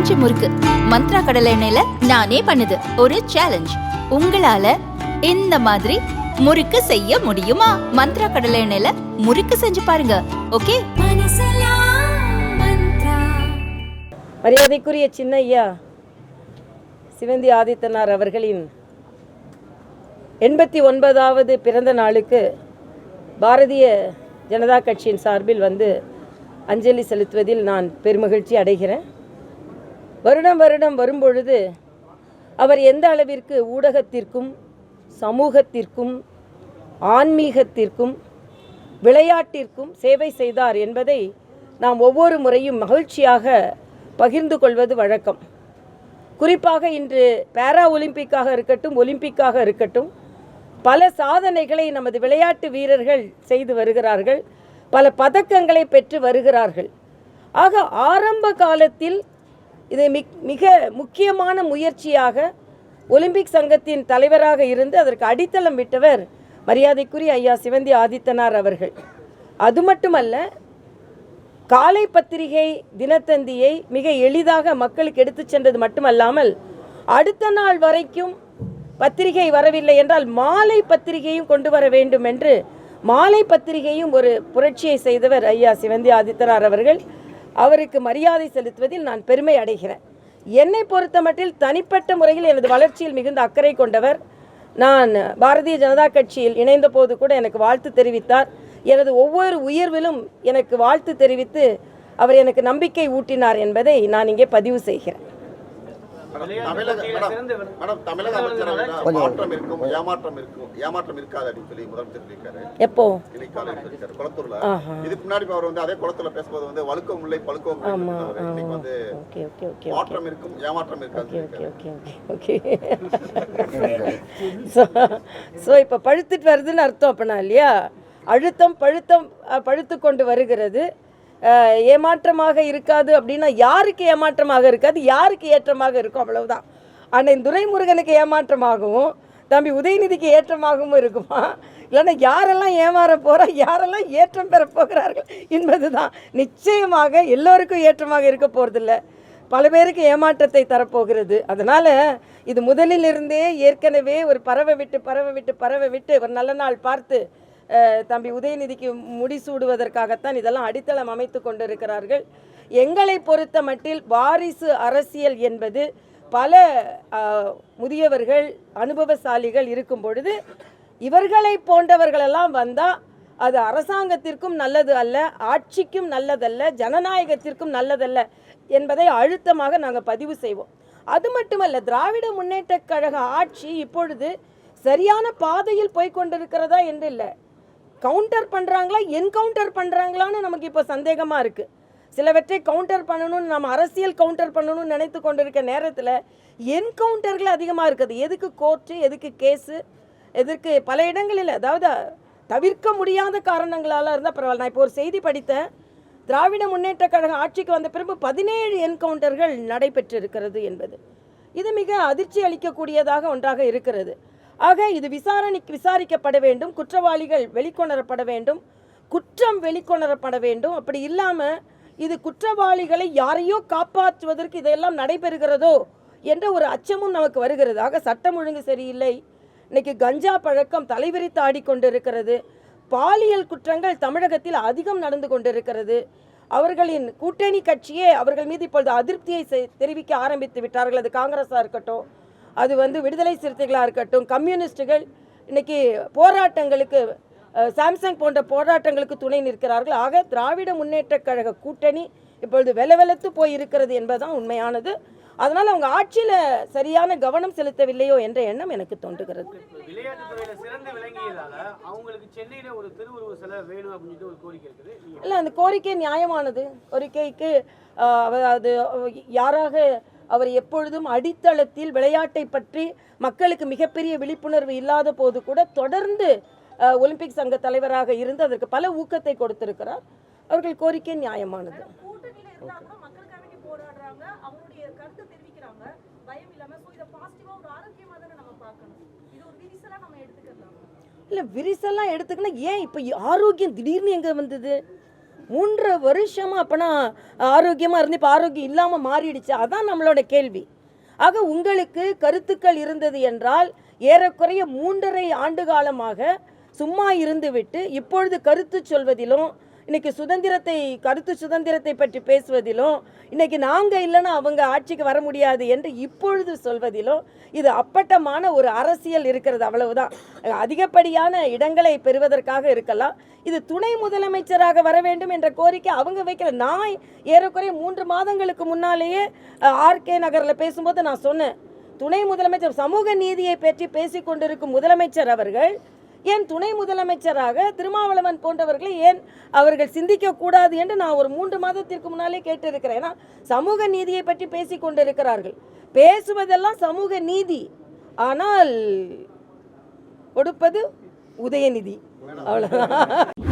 பஞ்சு முறுக்கு மந்த்ரா கடலை எண்ணெயில நானே பண்ணுது ஒரு சேலஞ்ச். உங்களால இந்த மாதிரி முறுக்கு செய்ய முடியுமா? மந்த்ரா கடலை எண்ணெயில முறுக்கு செஞ்சு பாருங்க. ஓகே. மரியாதைக்குரிய சின்னையா சிவந்தி ஆதித்தனார் அவர்களின் 89வது பிறந்த நாளுக்கு பாரதிய ஜனதா கட்சியின் சார்பில் வந்து அஞ்சலி செலுத்துவதில் நான் பெருமகிழ்ச்சி அடைகிறேன். வருடம் வருடம் வரும்பொழுது அவர் எந்த அளவிற்கு ஊடகத்திற்கும் சமூகத்திற்கும் ஆன்மீகத்திற்கும் விளையாட்டிற்கும் சேவை செய்தார் என்பதை நாம் ஒவ்வொரு முறையும் மகிழ்ச்சியாக பகிர்ந்து கொள்வது வழக்கம். குறிப்பாக இன்று பேரா ஒலிம்பிக்காக இருக்கட்டும், ஒலிம்பிக்காக இருக்கட்டும், பல சாதனைகளை நமது விளையாட்டு வீரர்கள் செய்து வருகிறார்கள், பல பதக்கங்களை பெற்று வருகிறார்கள். ஆக ஆரம்ப காலத்தில் இதை மிக முக்கியமான முயற்சியாக ஒலிம்பிக் சங்கத்தின் தலைவராக இருந்து அதற்கு அடித்தளம் விட்டவர் மரியாதைக்குரிய ஐயா சிவந்தி ஆதித்தனார் அவர்கள். அது மட்டுமல்ல, காலை பத்திரிகை தினத்தந்தியை மிக எளிதாக மக்களுக்கு எடுத்து சென்றது மட்டுமல்லாமல் அடுத்த நாள் வரைக்கும் பத்திரிகை வரவில்லை என்றால் மாலை பத்திரிகையும் கொண்டு வர வேண்டும் என்று மாலை பத்திரிகையும் ஒரு புரட்சியை செய்தவர் ஐயா சிவந்தி ஆதித்தனார் அவர்கள். அவருக்கு மரியாதை செலுத்துவதில் நான் பெருமை அடைகிறேன். என்னை பொறுத்த மட்டில் தனிப்பட்ட முறையில் எனது வளர்ச்சியில் மிகுந்த அக்கறை கொண்டவர். நான் பாரதிய ஜனதா கட்சியில் இணைந்த போது கூட எனக்கு வாழ்த்து தெரிவித்தார். எனது ஒவ்வொரு உயர்விலும் எனக்கு வாழ்த்து தெரிவித்து அவர் எனக்கு நம்பிக்கை ஊட்டினார் என்பதை நான் இங்கே பதிவு செய்கிறேன். எப்போ இப்ப பழுத்துட்டு வருதுன்னு அர்த்தம் அப்பனா இல்லையா? அழுத்தம் பழுத்து கொண்டு வருகிறது. ஏமாற்றமாக இருக்காது அப்படின்னா யாருக்கு ஏமாற்றமாக இருக்காது, யாருக்கு ஏற்றமாக இருக்கும், அவ்வளவுதான். ஆனால் துரைமுருகனுக்கு ஏமாற்றமாகவும் தம்பி உதயநிதிக்கு ஏற்றமாகவும் இருக்குமா? இல்லைன்னா யாரெல்லாம் ஏமாற போகிறா, யாரெல்லாம் ஏற்றம் பெற போகிறார்கள் என்பது தான். நிச்சயமாக எல்லோருக்கும் ஏற்றமாக இருக்க போகிறதில்ல, பல பேருக்கு ஏமாற்றத்தை தரப்போகிறது. அதனால் இது முதலில் இருந்தே ஏற்கனவே ஒரு பறவை விட்டு ஒரு நல்ல நாள் பார்த்து தம்பி உதயநிதிக்கு முடிசூடுவதற்காகத்தான் இதெல்லாம் அடித்தளம் அமைத்து கொண்டிருக்கிறார்கள். எங்களை பொறுத்த மட்டில் வாரிசு அரசியல் என்பது பல முதியவர்கள் அனுபவசாலிகள் இருக்கும் பொழுது இவர்களை போன்றவர்களெல்லாம் வந்தால் அது அரசாங்கத்திற்கும் நல்லது அல்ல, ஆட்சிக்கும் நல்லதல்ல, ஜனநாயகத்திற்கும் நல்லதல்ல என்பதை அழுத்தமாக நாங்கள் பதிவு செய்வோம். அது மட்டுமல்ல, திராவிட முன்னேற்ற கழக ஆட்சி இப்பொழுது சரியான பாதையில் போய்கொண்டிருக்கிறதா என்று இல்லை, கவுண்டர் பண்ணுறாங்களா என்கவுண்டர் பண்ணுறாங்களான்னு நமக்கு இப்போ சந்தேகமாக இருக்குது. சிலவற்றை கவுண்டர் பண்ணணும்னு நம்ம அரசியல் கவுண்டர் பண்ணணும்னு நினைத்து கொண்டிருக்க நேரத்தில் என்கவுண்டர்கள் அதிகமாக இருக்குது. எதுக்கு கோர்ட்டு, எதுக்கு கேஸு, எதுக்கு பல இடங்களில், அதாவது தவிர்க்க முடியாத காரணங்களால் இருந்தால் பரவாயில்ல. நான் இப்போ ஒரு செய்தி படித்தேன், திராவிட முன்னேற்ற கழக ஆட்சிக்கு வந்த பிறகு 17 என்கவுண்டர்கள் நடைபெற்றிருக்கிறது என்பது. இது மிக அதிர்ச்சி அளிக்கக்கூடியதாக ஒன்றாக இருக்கிறது. ஆக இது விசாரிக்கப்பட வேண்டும், குற்றவாளிகள் வெளிக்கொணரப்பட வேண்டும், குற்றம் வெளிக்கொணரப்பட வேண்டும். அப்படி இல்லாமல் இது குற்றவாளிகளை யாரையோ காப்பாற்றுவதற்கு இதெல்லாம் நடைபெறுகிறதோ என்ற ஒரு அச்சமும் நமக்கு வருகிறது. ஆக சட்டம் ஒழுங்கு சரியில்லை, இன்னைக்கு கஞ்சா பழக்கம் தலைவிரித்து ஆடிக்கொண்டிருக்கிறது, பாலியல் குற்றங்கள் தமிழகத்தில் அதிகம் நடந்து கொண்டிருக்கிறது. அவர்களின் கூட்டணி கட்சியே அவர்கள் மீது இப்பொழுது அதிருப்தியை தெரிவிக்க ஆரம்பித்து விட்டார்கள். அது காங்கிரஸாக இருக்கட்டும், அது விடுதலை சிறுத்தைகளாக இருக்கட்டும், கம்யூனிஸ்டுகள் இன்னைக்கு போராட்டங்களுக்கு, சாம்சங் போன்ற போராட்டங்களுக்கு துணை நிற்கிறார்கள். ஆக திராவிட முன்னேற்ற கழக கூட்டணி இப்பொழுது வெலவெலத்து போய் இருக்கிறது என்பதுதான் உண்மையானது. அதனால் அவங்க ஆட்சியில் சரியான கவனம் செலுத்தவில்லையோ என்ற எண்ணம் எனக்கு தோன்றுகிறது. இல்லை, அந்த கோரிக்கை நியாயமானது. கோரிக்கைக்கு அது யாராக அவர் எப்பொழுதும் அடித்தளத்தில் விளையாட்டை பற்றி மக்களுக்கு மிகப்பெரிய விழிப்புணர்வு இல்லாத போது கூட தொடர்ந்து ஒலிம்பிக் சங்க தலைவராக இருந்து அதற்கு பல ஊக்கத்தை கொடுத்திருக்கிறார். அவர்கள் கோரிக்கை நியாயமானது. இல்லை, விரிசெல்லாம் எடுத்துக்கணும். ஏன் இப்போ ஆரோக்கியம் திடீர்னு எங்கே வந்தது? 3 வருஷமாக அப்போனா ஆரோக்கியமாக இருந்து இப்போ ஆரோக்கியம் இல்லாமல் மாறிடுச்சு. அதான் நம்மளோட கேள்வி. ஆக உங்களுக்கு கருத்துக்கள் இருந்தது என்றால் ஏறக்குறைய 3.5 ஆண்டு காலமாக சும்மா இருந்துவிட்டு இப்பொழுது கருத்து சொல்வதிலும், இன்னைக்கு கருத்து சுதந்திரத்தை பற்றி பேசுவதிலும், இன்னைக்கு நாங்கள் இல்லைன்னா அவங்க ஆட்சிக்கு வர முடியாது என்று இப்பொழுது சொல்வதிலும் இது அப்பட்டமான ஒரு அரசியல் இருக்கிறது. அவ்வளவுதான். அதிகப்படியான இடங்களை பெறுவதற்காக இருக்கலாம். இது துணை முதலமைச்சராக வர வேண்டும் என்ற கோரிக்கை அவங்க வைக்கல. நான் ஏறக்குறைய 3 மாதங்களுக்கு முன்னாலேயே ஆர்கே நகரில் பேசும்போது நான் சொன்னேன், துணை முதலமைச்சர் சமூக நீதியை பற்றி பேசிக்கொண்டிருக்கும் முதலமைச்சர் அவர்கள் ஏன் துணை முதலமைச்சராக திருமாவளவன் போன்றவர்களை ஏன் அவர்கள் சிந்திக்க கூடாது என்று நான் ஒரு 3 மாதத்திற்கு முன்னாலே கேட்டிருக்கிறேன். ஏன்னா சமூக நீதியை பற்றி பேசி கொண்டிருக்கிறார்கள். பேசுவதெல்லாம் சமூக நீதி, ஆனால் கொடுப்பது உதயநிதி. அவ்வளவுதான்.